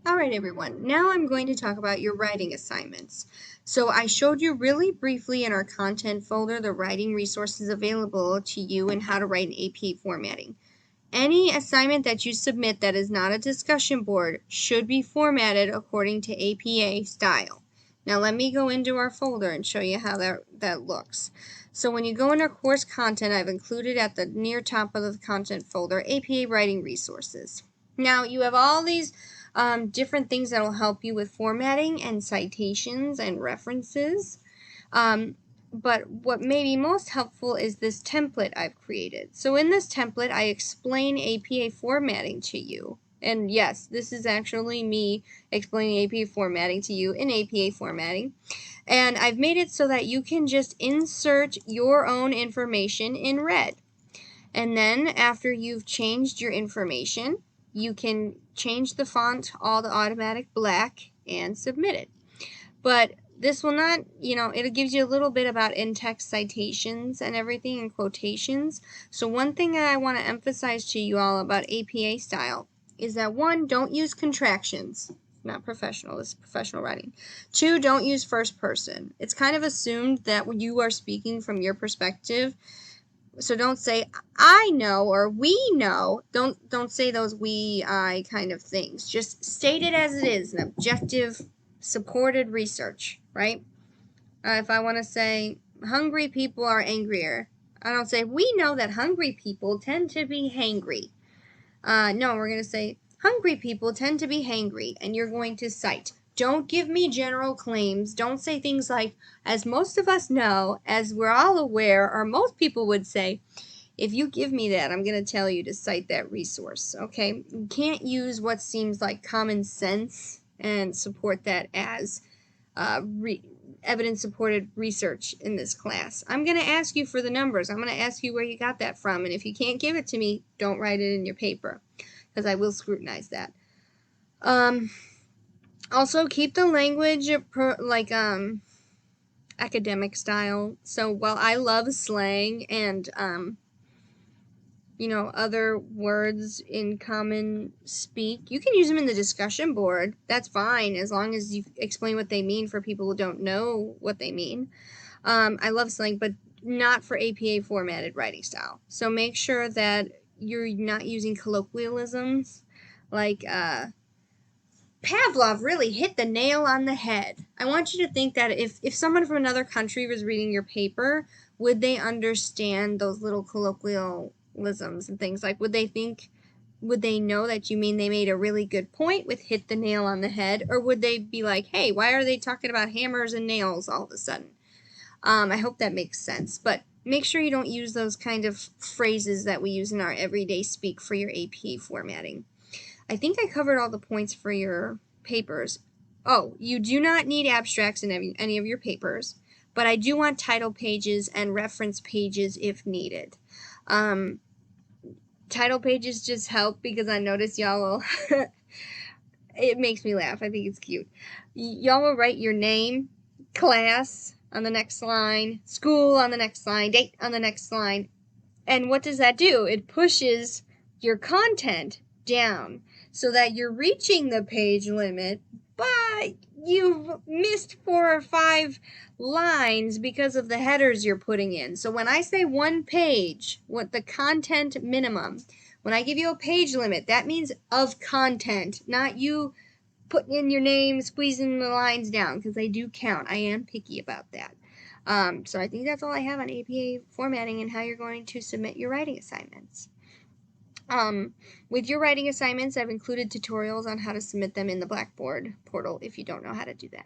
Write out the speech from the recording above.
Alright everyone, now I'm going to talk about your writing assignments. So I showed you really briefly in our content folder the writing resources available to you and how to write in APA formatting. Any assignment that you submit that is not a discussion board should be formatted according to APA style. Now let me go into our folder and show you how that looks. So when you go into course content, I've included at the near top of the content folder APA writing resources. Now you have all these different things that will help you with formatting and citations and references. But what may be most helpful is this template I've created. So in this template, I explain APA formatting to you. And yes, this is actually me explaining APA formatting to you in APA formatting. And I've made it so that you can just insert your own information in red. And then after you've changed your information, you can change the font all to automatic black and submit it. But this will not, it gives you a little bit about in-text citations and everything and quotations. So one thing that I want to emphasize to you all about APA style is that 1, don't use contractions. Not professional, this is professional writing. 2, don't use first person. It's kind of assumed that you are speaking from your perspective. So don't say I know or we know. Don't say those we, I kind of things. Just state it as it is, an objective, supported research, right? If I want to say hungry people are angrier, I don't say we know that hungry people tend to be hangry. No, we're going to say hungry people tend to be hangry, and you're going to cite. Don't give me general claims. Don't say things like, as most of us know, as we're all aware, or most people would say, if you give me that, I'm going to tell you to cite that resource, okay? You can't use what seems like common sense and support that as evidence-supported research in this class. I'm going to ask you for the numbers. I'm going to ask you where you got that from, and if you can't give it to me, don't write it in your paper, because I will scrutinize that. Also, keep the language academic style. So while I love slang and other words in common speak, you can use them in the discussion board. That's fine, as long as you explain what they mean for people who don't know what they mean. I love slang, but not for APA formatted writing style. So make sure that you're not using colloquialisms like Pavlov really hit the nail on the head. I want you to think that if someone from another country was reading your paper, would they understand those little colloquialisms and things? Like, would they know that you mean they made a really good point with hit the nail on the head? Or would they be like, hey, why are they talking about hammers and nails all of a sudden? I hope that makes sense. But make sure you don't use those kind of phrases that we use in our everyday speak for your APA formatting. I think I covered all the points for your papers. Oh, you do not need abstracts in any of your papers, but I do want title pages and reference pages if needed. Title pages just help because I notice y'all will, it makes me laugh. I think it's cute. Y'all will write your name, class on the next line, school on the next line, date on the next line. And what does that do? It pushes your content down so that you're reaching the page limit, but you've missed 4 or 5 lines because of the headers you're putting in. So when I say 1 page, what the content minimum, when I give you a page limit, that means of content, not you putting in your name, squeezing the lines down, because they do count. I am picky about that. So I think that's all I have on APA formatting and how you're going to submit your writing assignments. With your writing assignments, I've included tutorials on how to submit them in the Blackboard portal if you don't know how to do that.